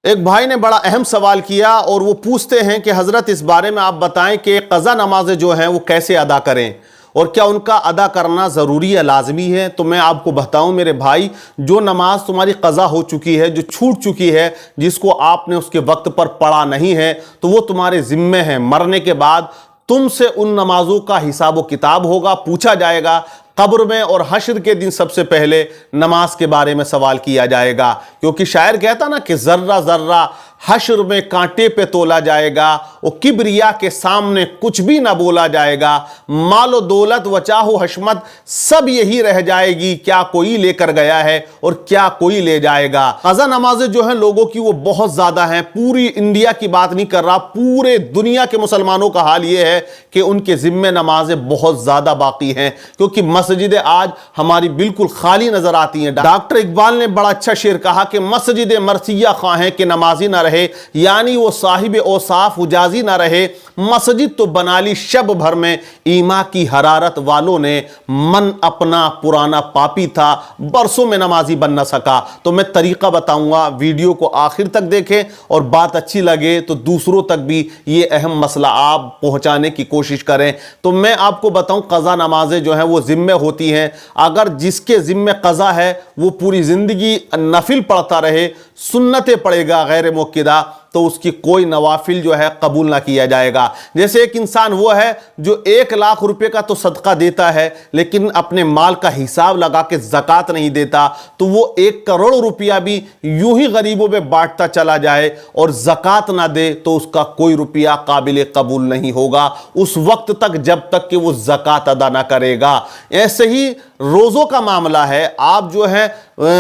ایک بھائی نے بڑا اہم سوال کیا اور وہ پوچھتے ہیں کہ حضرت اس بارے میں آپ بتائیں کہ قضا نمازیں جو ہیں وہ کیسے ادا کریں اور کیا ان کا ادا کرنا ضروری ہے، لازمی ہے؟ تو میں آپ کو بتاؤں میرے بھائی، جو نماز تمہاری قضا ہو چکی ہے، جو چھوٹ چکی ہے، جس کو آپ نے اس کے وقت پر پڑھا نہیں ہے، تو وہ تمہارے ذمہ ہے۔ مرنے کے بعد تم سے ان نمازوں کا حساب و کتاب ہوگا، پوچھا جائے گا۔ قبر میں اور حشر کے دن سب سے پہلے نماز کے بارے میں سوال کیا جائے گا، کیونکہ شاعر کہتا نا کہ ذرہ ذرہ حشر میں کانٹے پہ تولا جائے گا، اور کبریا کے سامنے کچھ بھی نہ بولا جائے گا۔ مال و دولت و چاہ و حشمت سب یہی رہ جائے گی، کیا کوئی لے کر گیا ہے اور کیا کوئی لے جائے گا۔ قضا نمازیں جو ہیں لوگوں کی وہ بہت زیادہ ہیں، پوری انڈیا کی بات نہیں کر رہا، پورے دنیا کے مسلمانوں کا حال یہ ہے کہ ان کے ذمہ نمازیں بہت زیادہ باقی ہیں، کیونکہ مسجدیں آج ہماری بالکل خالی نظر آتی ہیں۔ ڈاکٹر اقبال نے بڑا اچھا شعر کہا کہ مسجد مرثیہ خواہیں کہ نمازی نہ رہے، یعنی وہ صاحب اوصاف حجازی نہ رہے۔ مسجد تو بنا لی شب بھر میں ایما کی حرارت والوں نے، من اپنا پرانا پاپی تھا برسوں میں نمازی بن نہ سکا۔ تو میں طریقہ بتاؤں گا، ویڈیو کو آخر تک دیکھیں، اور بات اچھی لگے تو دوسروں تک بھی یہ اہم مسئلہ آپ پہنچانے کی کوشش کریں۔ تو میں آپ کو بتاؤں قضا نمازیں جو ہیں وہ ذمہ ہوتی ہیں۔ اگر جس کے ذمہ قضا ہے وہ پوری زندگی نفل پڑھتا رہے، سنتیں پڑھے گا غیر موقدہ، تو اس کی کوئی نوافل جو ہے قبول نہ کیا جائے گا۔ جیسے ایک انسان وہ ہے جو 1,00,000 روپے کا تو صدقہ دیتا ہے لیکن اپنے مال کا حساب لگا کے زکوٰۃ نہیں دیتا، تو وہ 1,00,00,000 روپیہ بھی یوں ہی غریبوں میں بانٹتا چلا جائے اور زکوٰۃ نہ دے تو اس کا کوئی روپیہ قابل قبول نہیں ہوگا اس وقت تک جب تک کہ وہ زکوٰۃ ادا نہ کرے گا۔ ایسے ہی روزوں کا معاملہ ہے، آپ جو ہے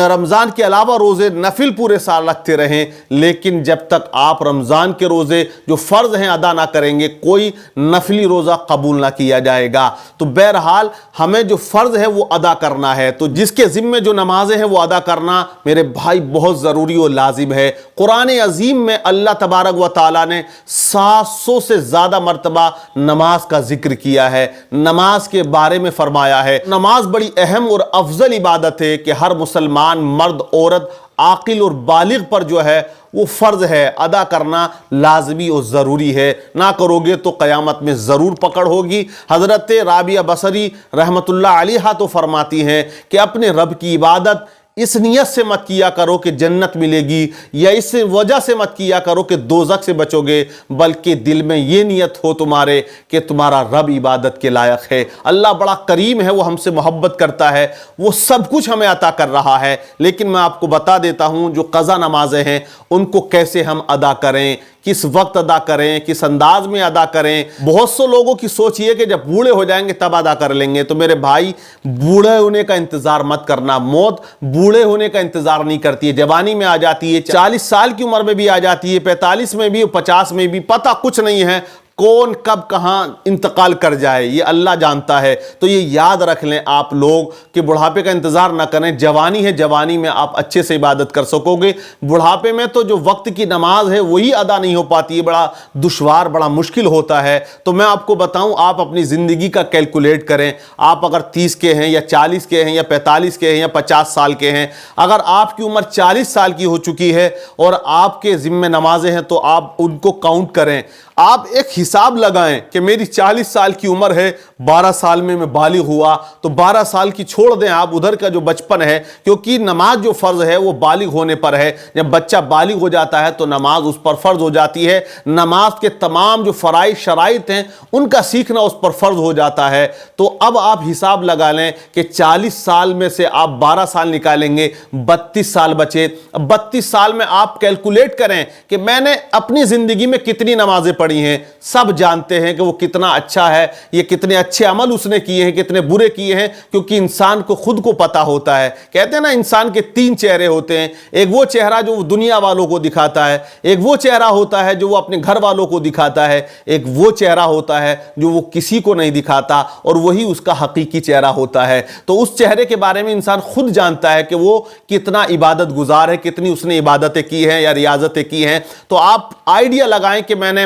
رمضان کے علاوہ روزے نفل پورے سال رکھتے رہیں، لیکن جب تک آپ رمضان کے روزے جو فرض ہیں ادا نہ کریں گے، کوئی نفلی روزہ قبول نہ کیا جائے گا۔ تو بہرحال ہمیں جو فرض ہے وہ ادا کرنا ہے، تو جس کے ذمہ جو نمازیں ہیں وہ ادا کرنا میرے بھائی بہت ضروری اور لازم ہے۔ قرآن عظیم میں اللہ تبارک و تعالیٰ نے 700 سے زیادہ مرتبہ نماز کا ذکر کیا ہے، نماز کے بارے میں فرمایا ہے۔ نماز بڑی اہم اور افضل عبادت ہے کہ ہر مسلمان مرد عورت عاقل اور بالغ پر جو ہے وہ فرض ہے، ادا کرنا لازمی اور ضروری ہے۔ نہ کرو گے تو قیامت میں ضرور پکڑ ہوگی۔ حضرت رابعہ بصری رحمت اللہ علیہا تو فرماتی ہیں کہ اپنے رب کی عبادت اس نیت سے مت کیا کرو کہ جنت ملے گی، یا اس وجہ سے مت کیا کرو کہ دوزخ سے بچو گے، بلکہ دل میں یہ نیت ہو تمہارے کہ تمہارا رب عبادت کے لائق ہے، اللہ بڑا کریم ہے، وہ ہم سے محبت کرتا ہے، وہ سب کچھ ہمیں عطا کر رہا ہے۔ لیکن میں آپ کو بتا دیتا ہوں جو قضا نمازیں ہیں ان کو کیسے ہم ادا کریں، کس وقت ادا کریں، کس انداز میں ادا کریں۔ بہت سے لوگوں کی سوچ یہ کہ جب بوڑھے ہو جائیں گے تب ادا کر لیں گے۔ تو میرے بھائی بوڑھے ہونے کا انتظار مت کرنا، موت بوڑھے ہونے کا انتظار نہیں کرتی ہے، جوانی میں آ جاتی ہے، 40 سال کی عمر میں بھی آ جاتی ہے، 45 میں بھی، 50 میں بھی، پتہ کچھ نہیں ہے کون کب کہاں انتقال کر جائے، یہ اللہ جانتا ہے۔ تو یہ یاد رکھ لیں آپ لوگ کہ بڑھاپے کا انتظار نہ کریں، جوانی ہے، جوانی میں آپ اچھے سے عبادت کر سکو گے۔ بڑھاپے میں تو جو وقت کی نماز ہے وہی ادا نہیں ہو پاتی ہے، بڑا دشوار، بڑا مشکل ہوتا ہے۔ تو میں آپ کو بتاؤں، آپ اپنی زندگی کا کیلکولیٹ کریں، آپ اگر 30 کے ہیں یا 40 کے ہیں یا 45 کے ہیں یا 50 سال کے ہیں، اگر آپ کی عمر 40 سال کی ہو چکی ہے اور آپ کے ذمہ نمازیں ہیں تو آپ ان کو کاؤنٹ کریں۔ آپ ایک حساب لگائیں کہ میری 40 سال کی عمر ہے، 12 سال میں بالغ ہوا، تو 12 سال کی چھوڑ دیں آپ، ادھر کا جو بچپن ہے، کیونکہ نماز جو فرض ہے وہ بالغ ہونے پر ہے۔ جب بچہ بالغ ہو جاتا ہے تو نماز اس پر فرض ہو جاتی ہے، نماز کے تمام جو فرائض شرائط ہیں ان کا سیکھنا اس پر فرض ہو جاتا ہے۔ تو اب آپ حساب لگا لیں کہ 40 سال میں سے آپ 12 سال نکالیں گے، 32 سال بچے۔ 32 سال میں آپ کیلکولیٹ کریں کہ میں نے اپنی زندگی میں کتنی نمازیں پڑھی ہیں۔ سب جانتے ہیں کہ وہ کتنا اچھا ہے، یہ کتنے اچھے عمل اس نے کیے ہیں، کتنے برے کیے ہیں، کیونکہ انسان کو خود کو پتا ہوتا ہے۔ کہتے ہیں نا انسان کے 3 چہرے ہوتے ہیں، ایک وہ چہرہ جو وہ دنیا والوں کو دکھاتا ہے، ایک وہ چہرہ ہوتا ہے جو وہ اپنے گھر والوں کو دکھاتا ہے، ایک وہ چہرہ ہوتا ہے جو وہ کسی کو نہیں دکھاتا، اور وہی اس کا حقیقی چہرہ ہوتا ہے۔ تو اس چہرے کے بارے میں انسان خود جانتا ہے کہ وہ کتنا عبادت گزار ہے، کتنی اس نے عبادتیں کی ہیں یا ریاضتیں کی ہیں۔ تو آپ آئیڈیا لگائیں کہ میں نے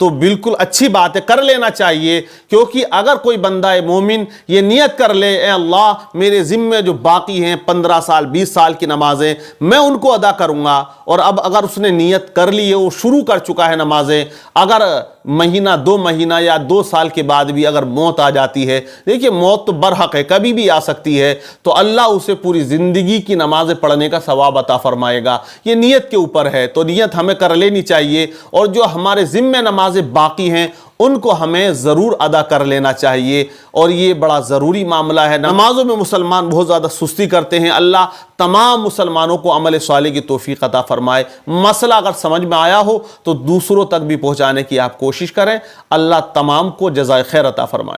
تو بالکل اچھی بات ہے، کر لینا چاہیے، کیونکہ اگر کوئی بندہ مومن یہ نیت کر لے اے اللہ میرے ذمے جو باقی ہیں 15 سال 20 سال کی نمازیں میں ان کو ادا کروں گا، اور اب اگر اس نے نیت کر لی ہے، وہ شروع کر چکا ہے نمازیں، اگر مہینہ 2 مہینہ یا 2 سال کے بعد بھی اگر موت آ جاتی ہے، دیکھیے موت تو برحق ہے، کبھی بھی آ سکتی ہے، تو اللہ اسے پوری زندگی کی نمازیں پڑھنے کا ثواب عطا فرمائے گا۔ یہ نیت کے اوپر ہے، تو نیت ہمیں کر لینی چاہیے، اور جو ہمارے ذمے نمازیں باقی ہیں ان کو ہمیں ضرور ادا کر لینا چاہیے، اور یہ بڑا ضروری معاملہ ہے۔ نمازوں میں مسلمان بہت زیادہ سستی کرتے ہیں، اللہ تمام مسلمانوں کو عمل صالح کی توفیق عطا فرمائے۔ مسئلہ اگر سمجھ میں آیا ہو تو دوسروں تک بھی پہنچانے کی آپ کوشش کریں، اللہ تمام کو جزائے خیر عطا فرمائے۔